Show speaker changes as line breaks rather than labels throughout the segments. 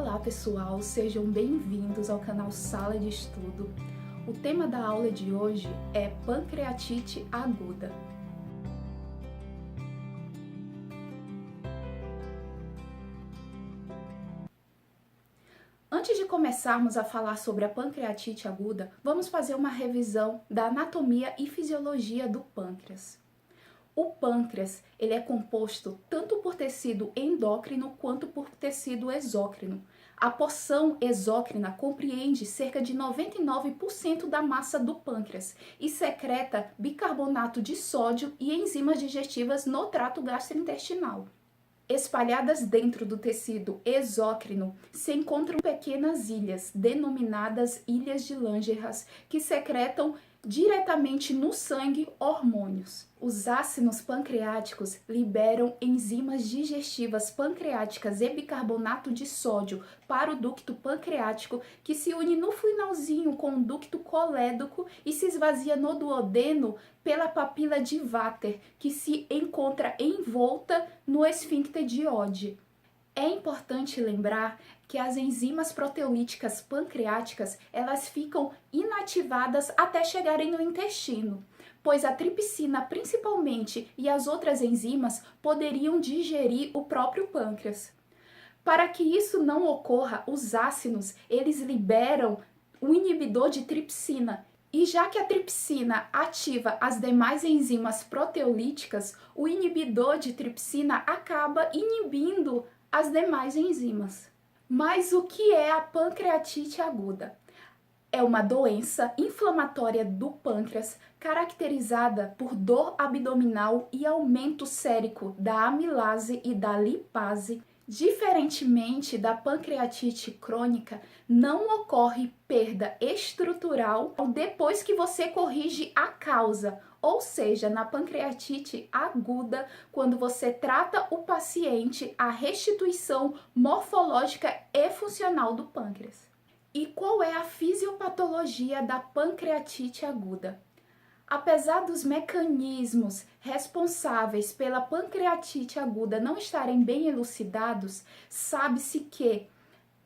Olá pessoal, sejam bem-vindos ao canal Sala de Estudo. O tema da aula de hoje é pancreatite aguda. Antes de começarmos a falar sobre a pancreatite aguda, vamos fazer uma revisão da anatomia e fisiologia do pâncreas. O pâncreas, ele é composto tanto por tecido endócrino quanto por tecido exócrino. A porção exócrina compreende cerca de 99% da massa do pâncreas e secreta bicarbonato de sódio e enzimas digestivas no trato gastrointestinal. Espalhadas dentro do tecido exócrino se encontram pequenas ilhas, denominadas ilhas de Langerhans, que secretam diretamente no sangue hormônios. Os ácidos pancreáticos liberam enzimas digestivas pancreáticas e bicarbonato de sódio para o ducto pancreático, que se une no finalzinho com o ducto colédoco e se esvazia no duodeno pela papila de Vater, que se encontra envolta no esfíncter de Oddi. É importante lembrar que as enzimas proteolíticas pancreáticas, elas ficam inativadas até chegarem no intestino, pois a tripsina principalmente e as outras enzimas poderiam digerir o próprio pâncreas. Para que isso não ocorra, os ácidos, eles liberam o inibidor de tripsina. E já que a tripsina ativa as demais enzimas proteolíticas, o inibidor de tripsina acaba inibindo as demais enzimas. Mas o que é a pancreatite aguda? É uma doença inflamatória do pâncreas caracterizada por dor abdominal e aumento sérico da amilase e da lipase. Diferentemente da pancreatite crônica, não ocorre perda estrutural depois que você corrige a causa, ou seja, na pancreatite aguda, quando você trata o paciente, a restituição morfológica e funcional do pâncreas. E qual é a fisiopatologia da pancreatite aguda? Apesar dos mecanismos responsáveis pela pancreatite aguda não estarem bem elucidados, sabe-se que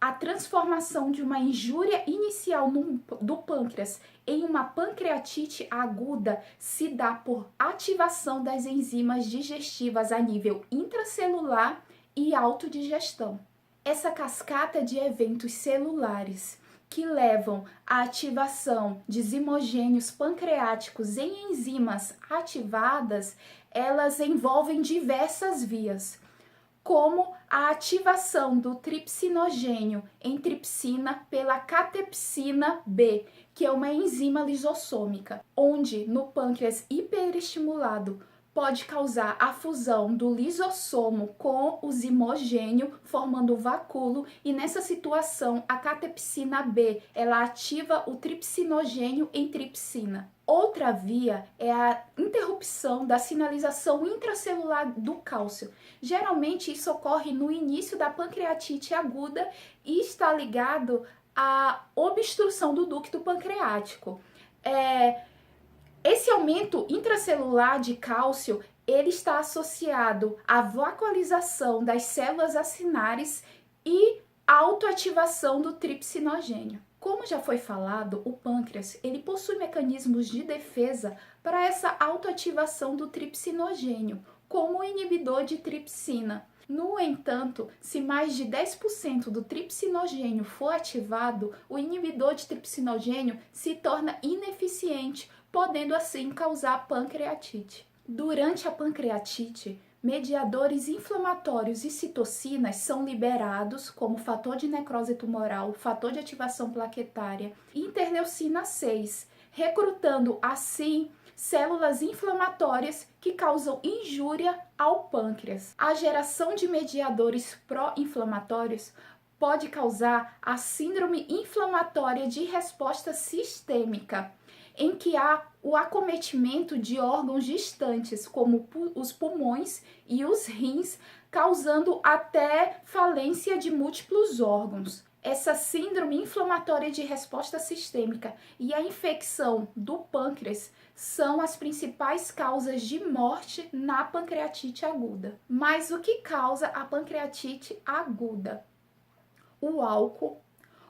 a transformação de uma injúria inicial do pâncreas em uma pancreatite aguda se dá por ativação das enzimas digestivas a nível intracelular e autodigestão. Essa cascata de eventos celulares que levam à ativação de zimogênios pancreáticos em enzimas ativadas, elas envolvem diversas vias, como a ativação do tripsinogênio em tripsina pela catepsina B, que é uma enzima lisossômica, onde no pâncreas hiperestimulado pode causar a fusão do lisossomo com o zimogênio, formando o vacúolo, e nessa situação a catepsina B, ela ativa o tripsinogênio em tripsina. Outra via é a interrupção da sinalização intracelular do cálcio. Geralmente isso ocorre no início da pancreatite aguda e está ligado à obstrução do ducto pancreático. Esse aumento intracelular de cálcio, ele está associado à vacuolização das células acinares e autoativação do tripsinogênio. Como já foi falado, o pâncreas, ele possui mecanismos de defesa para essa autoativação do tripsinogênio, como o inibidor de tripsina. No entanto, se mais de 10% do tripsinogênio for ativado, o inibidor de tripsinogênio se torna ineficiente, podendo assim causar pancreatite. Durante a pancreatite, mediadores inflamatórios e citocinas são liberados, como fator de necrose tumoral, fator de ativação plaquetária e interleucina 6, recrutando assim células inflamatórias que causam injúria ao pâncreas. A geração de mediadores pró-inflamatórios pode causar a síndrome inflamatória de resposta sistêmica, em que há o acometimento de órgãos distantes, como os pulmões e os rins, causando até falência de múltiplos órgãos. Essa síndrome inflamatória de resposta sistêmica e a infecção do pâncreas são as principais causas de morte na pancreatite aguda. Mas o que causa a pancreatite aguda? o álcool,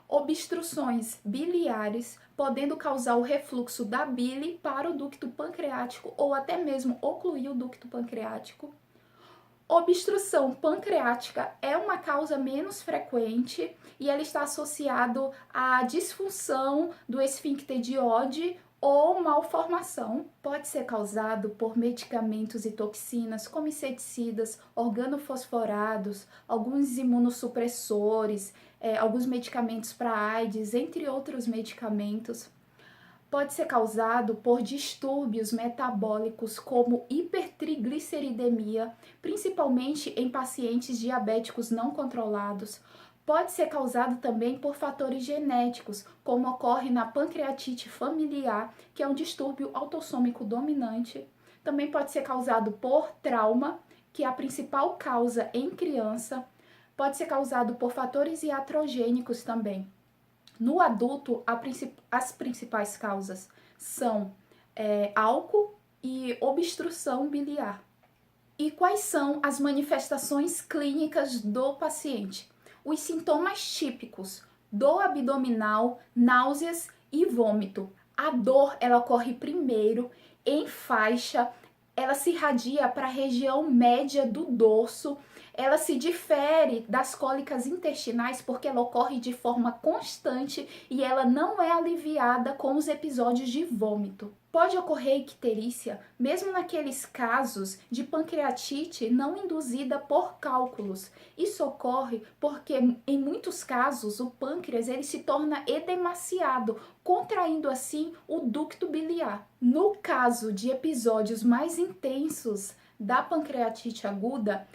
obstruções biliares, podendo causar o refluxo da bile para o ducto pancreático ou até mesmo ocluir o ducto pancreático. Obstrução pancreática é uma causa menos frequente e ela está associado à disfunção do esfíncter de Oddi ou malformação. Pode ser causado por medicamentos e toxinas como inseticidas, organofosforados, alguns imunossupressores, alguns medicamentos para AIDS, entre outros medicamentos. Pode ser causado por distúrbios metabólicos como hipertrigliceridemia, principalmente em pacientes diabéticos não controlados. Pode ser causado também por fatores genéticos, como ocorre na pancreatite familiar, que é um distúrbio autossômico dominante. Também pode ser causado por trauma, que é a principal causa em criança. Pode ser causado por fatores iatrogênicos também. No adulto, as principais causas são álcool e obstrução biliar. E quais são as manifestações clínicas do paciente? Os sintomas típicos: dor abdominal, náuseas e vômito. A dor, ela ocorre primeiro em faixa, ela se irradia para a região média do dorso. Ela se difere das cólicas intestinais porque ela ocorre de forma constante e ela não é aliviada com os episódios de vômito. Pode ocorrer icterícia, mesmo naqueles casos de pancreatite não induzida por cálculos. Isso ocorre porque, em muitos casos, o pâncreas ele se torna edemaciado, contraindo assim o ducto biliar. No caso de episódios mais intensos da pancreatite aguda,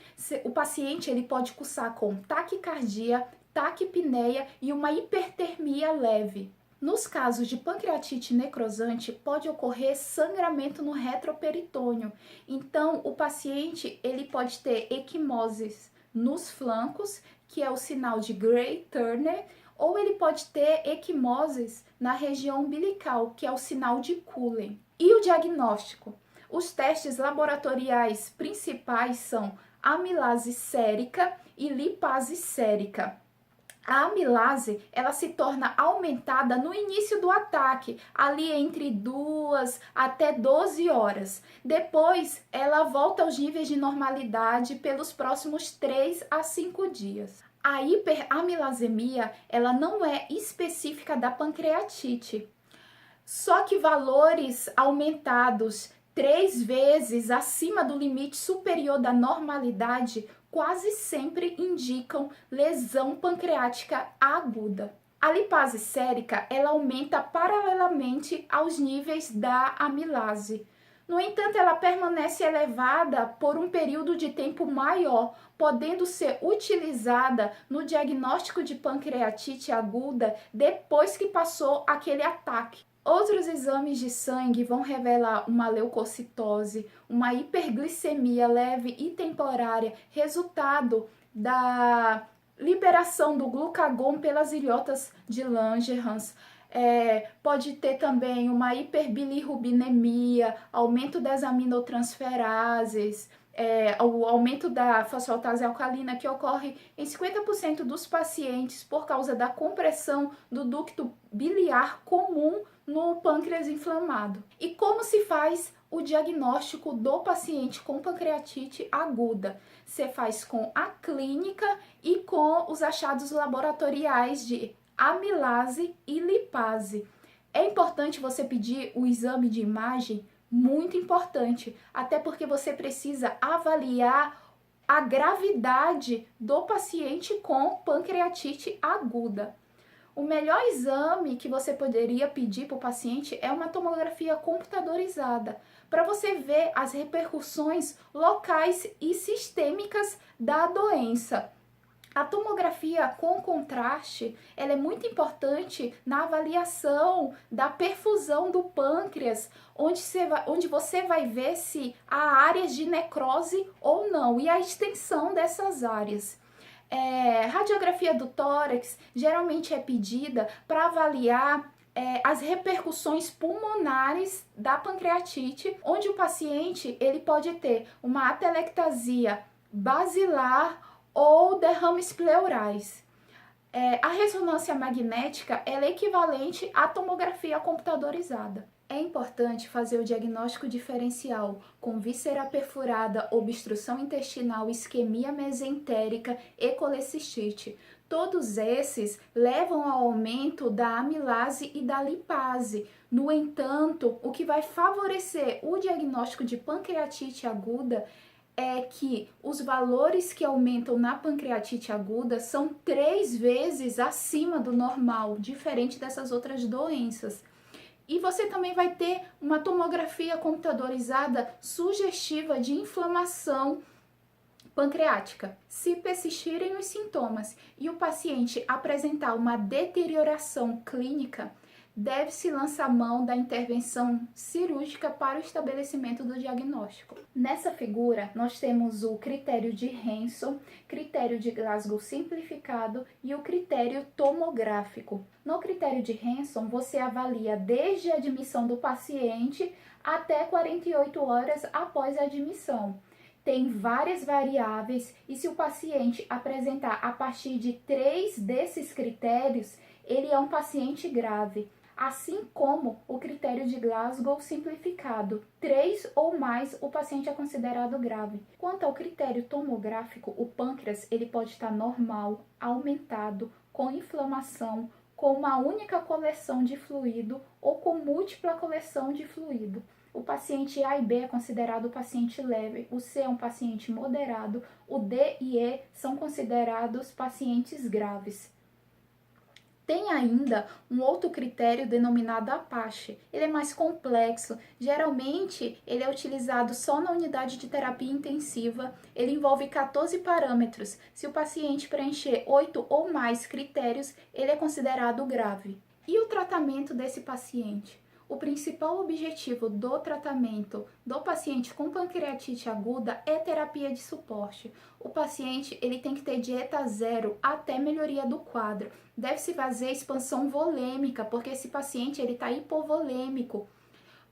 o paciente ele pode cursar com taquicardia, taquipneia e uma hipertermia leve. Nos casos de pancreatite necrosante, pode ocorrer sangramento no retroperitônio. Então, o paciente ele pode ter equimoses nos flancos, que é o sinal de Gray-Turner, ou ele pode ter equimoses na região umbilical, que é o sinal de Cullen. E o diagnóstico? Os testes laboratoriais principais são amilase sérica e lipase sérica. A amilase, ela se torna aumentada no início do ataque, ali entre 2 até 12 horas. Depois, ela volta aos níveis de normalidade pelos próximos 3 a 5 dias. A hiperamilasemia, ela não é específica da pancreatite. Só que valores aumentados 3 vezes acima do limite superior da normalidade quase sempre indicam lesão pancreática aguda. A lipase sérica, ela aumenta paralelamente aos níveis da amilase. No entanto, ela permanece elevada por um período de tempo maior, podendo ser utilizada no diagnóstico de pancreatite aguda depois que passou aquele ataque. Outros exames de sangue vão revelar uma leucocitose, uma hiperglicemia leve e temporária, resultado da liberação do glucagon pelas ilhotas de Langerhans. Pode ter também uma hiperbilirrubinemia, aumento das aminotransferases, o aumento da fosfatase alcalina, que ocorre em 50% dos pacientes por causa da compressão do ducto biliar comum no pâncreas inflamado. E como se faz o diagnóstico do paciente com pancreatite aguda? Você faz com a clínica e com os achados laboratoriais de amilase e lipase. É importante você pedir o exame de imagem, muito importante, até porque você precisa avaliar a gravidade do paciente com pancreatite aguda. O melhor exame que você poderia pedir para o paciente é uma tomografia computadorizada, para você ver as repercussões locais e sistêmicas da doença. A tomografia com contraste, ela é muito importante na avaliação da perfusão do pâncreas, onde você vai ver se há áreas de necrose ou não, e a extensão dessas áreas. Radiografia do tórax geralmente é pedida para avaliar as repercussões pulmonares da pancreatite, onde o paciente ele pode ter uma atelectasia basilar ou derrames pleurais. A ressonância magnética ela é equivalente à tomografia computadorizada. É importante fazer o diagnóstico diferencial com víscera perfurada, obstrução intestinal, isquemia mesentérica e colecistite. Todos esses levam ao aumento da amilase e da lipase. No entanto, o que vai favorecer o diagnóstico de pancreatite aguda é que os valores que aumentam na pancreatite aguda são 3 vezes acima do normal, diferente dessas outras doenças. E você também vai ter uma tomografia computadorizada sugestiva de inflamação pancreática. Se persistirem os sintomas e o paciente apresentar uma deterioração clínica, deve-se lançar mão da intervenção cirúrgica para o estabelecimento do diagnóstico. Nessa figura, nós temos o critério de Hanson, critério de Glasgow simplificado e o critério tomográfico. No critério de Hanson, você avalia desde a admissão do paciente até 48 horas após a admissão. Tem várias variáveis e se o paciente apresentar a partir de 3 desses critérios, ele é um paciente grave. Assim como o critério de Glasgow simplificado, 3 ou mais o paciente é considerado grave. Quanto ao critério tomográfico, o pâncreas ele pode estar normal, aumentado, com inflamação, com uma única coleção de fluido ou com múltipla coleção de fluido. O paciente A e B é considerado paciente leve, o C é um paciente moderado, o D e E são considerados pacientes graves. Tem ainda um outro critério denominado APACHE. Ele é mais complexo. Geralmente, ele é utilizado só na unidade de terapia intensiva. Ele envolve 14 parâmetros. Se o paciente preencher 8 ou mais critérios, ele é considerado grave. E o tratamento desse paciente? O principal objetivo do tratamento do paciente com pancreatite aguda é terapia de suporte. O paciente ele tem que ter dieta zero até melhoria do quadro. Deve-se fazer expansão volêmica, porque esse paciente ele está hipovolêmico,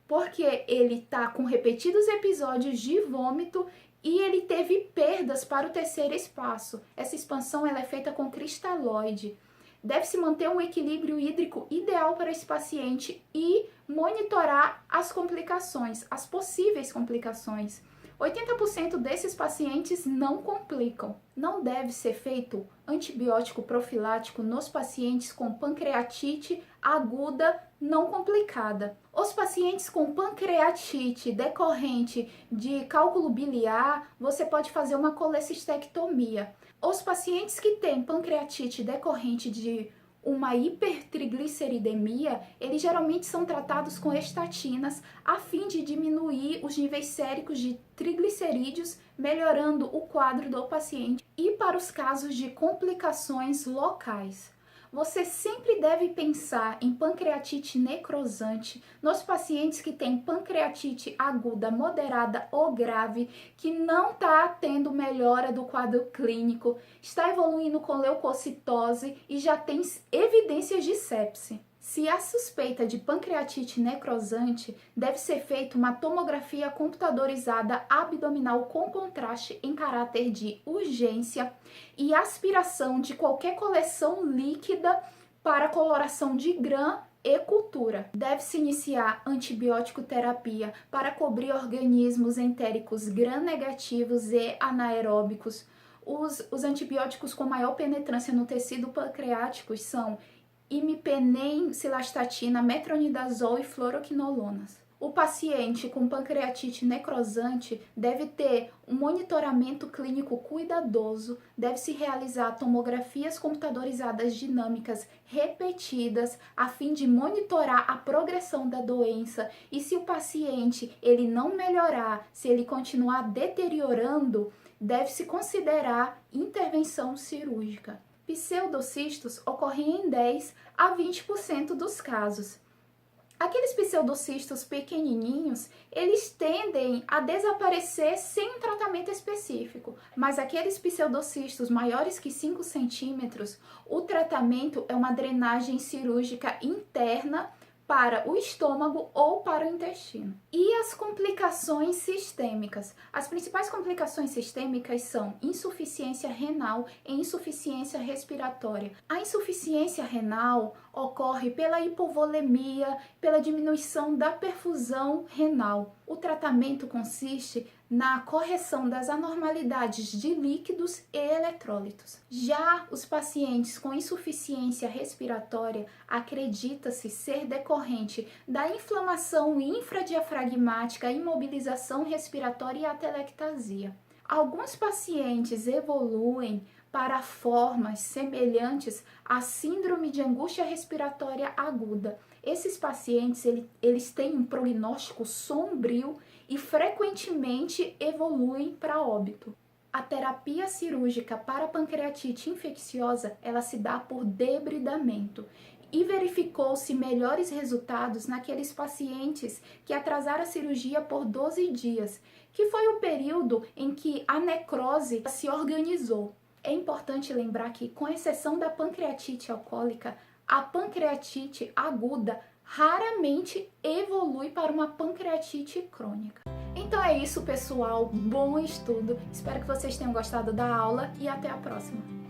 porque ele está com repetidos episódios de vômito e ele teve perdas para o terceiro espaço. Essa expansão ela é feita com cristalóide. Deve-se manter um equilíbrio hídrico ideal para esse paciente e monitorar as complicações, as possíveis complicações. 80% desses pacientes não complicam. Não deve ser feito antibiótico profilático nos pacientes com pancreatite aguda não complicada. Os pacientes com pancreatite decorrente de cálculo biliar, você pode fazer uma colecistectomia. Os pacientes que têm pancreatite decorrente de uma hipertrigliceridemia, eles geralmente são tratados com estatinas a fim de diminuir os níveis séricos de triglicerídeos, melhorando o quadro do paciente. E para os casos de complicações locais, você sempre deve pensar em pancreatite necrosante nos pacientes que têm pancreatite aguda, moderada ou grave, que não está tendo melhora do quadro clínico, está evoluindo com leucocitose e já tem evidências de sepse. Se há suspeita de pancreatite necrosante, deve ser feita uma tomografia computadorizada abdominal com contraste em caráter de urgência e aspiração de qualquer coleção líquida para coloração de GRAM e cultura. Deve-se iniciar antibiótico terapia para cobrir organismos entéricos gram-negativos e anaeróbicos. Os antibióticos com maior penetrância no tecido pancreático são imipenem, cilastatina, metronidazol e fluoroquinolonas. O paciente com pancreatite necrosante deve ter um monitoramento clínico cuidadoso, deve-se realizar tomografias computadorizadas dinâmicas repetidas a fim de monitorar a progressão da doença e se o paciente ele não melhorar, se ele continuar deteriorando, deve-se considerar intervenção cirúrgica. Pseudocistos ocorrem em 10 a 20% dos casos. Aqueles pseudocistos pequenininhos, eles tendem a desaparecer sem um tratamento específico, mas aqueles pseudocistos maiores que 5 centímetros, o tratamento é uma drenagem cirúrgica interna para o estômago ou para o intestino. E as complicações sistêmicas? As principais complicações sistêmicas são insuficiência renal e insuficiência respiratória. A insuficiência renal ocorre pela hipovolemia, pela diminuição da perfusão renal. O tratamento consiste na correção das anormalidades de líquidos e eletrólitos. Já os pacientes com insuficiência respiratória acredita-se ser decorrente da inflamação infradiafragmática, imobilização respiratória e atelectasia. Alguns pacientes evoluem para formas semelhantes à síndrome de angústia respiratória aguda. Esses pacientes, eles têm um prognóstico sombrio e frequentemente evoluem para óbito. A terapia cirúrgica para pancreatite infecciosa, ela se dá por debridamento e verificou-se melhores resultados naqueles pacientes que atrasaram a cirurgia por 12 dias, que foi o período em que a necrose se organizou. É importante lembrar que, com exceção da pancreatite alcoólica, a pancreatite aguda raramente evolui para uma pancreatite crônica. Então é isso, pessoal. Bom estudo. Espero que vocês tenham gostado da aula e até a próxima.